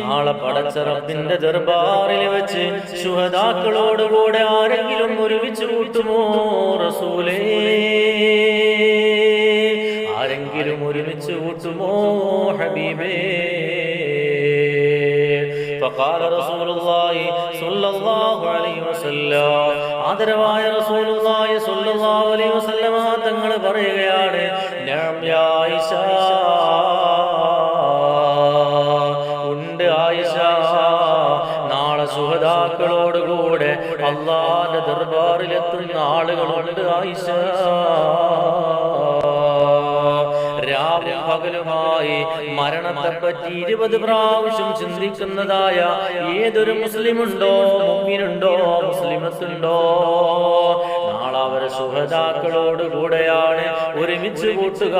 നാളെ പടച്ച റബ്ബിന്റെ ദർബാറിൽ വെച്ച് ശുഹദാക്കളോടുകൂടെ ആരെങ്കിലും ഒരുമിച്ച് കൂട്ടുമോ റസൂലേ? ആരെങ്കിലും ഒരുമിച്ച് കൂട്ടുമോ ഹബീബേ? فقال رسول الله صلى الله عليه وسلم ആദരവായ റസൂലുള്ളാഹി സ്വല്ലല്ലാഹു അലൈഹി വസല്ലമ തങ്ങൾ പറയുകയാണ്, നഅം യാ ആയിഷ, ഉണ്ട് ആയിഷ, നാളെ ശുഹദാക്കളോടുകൂടെ അല്ലാഹുവിന്റെ ദർബാറിലെത്തുന്ന ആളുകളുണ്ട് ആയിഷ. പകലുമായി മരണത്തെപ്പറ്റി 20 പ്രാവശ്യം ചിന്തിക്കുന്നതായ ഏതൊരു മുസ്ലിമുണ്ടോ, മുഅ്മിനുണ്ടോ, മുസ്ലിമത്തുണ്ടോ, നാളെ അവരെ ശുഹദാക്കളോടുകൂടെയാണ് ഒരുമിച്ച് കൂട്ടുക.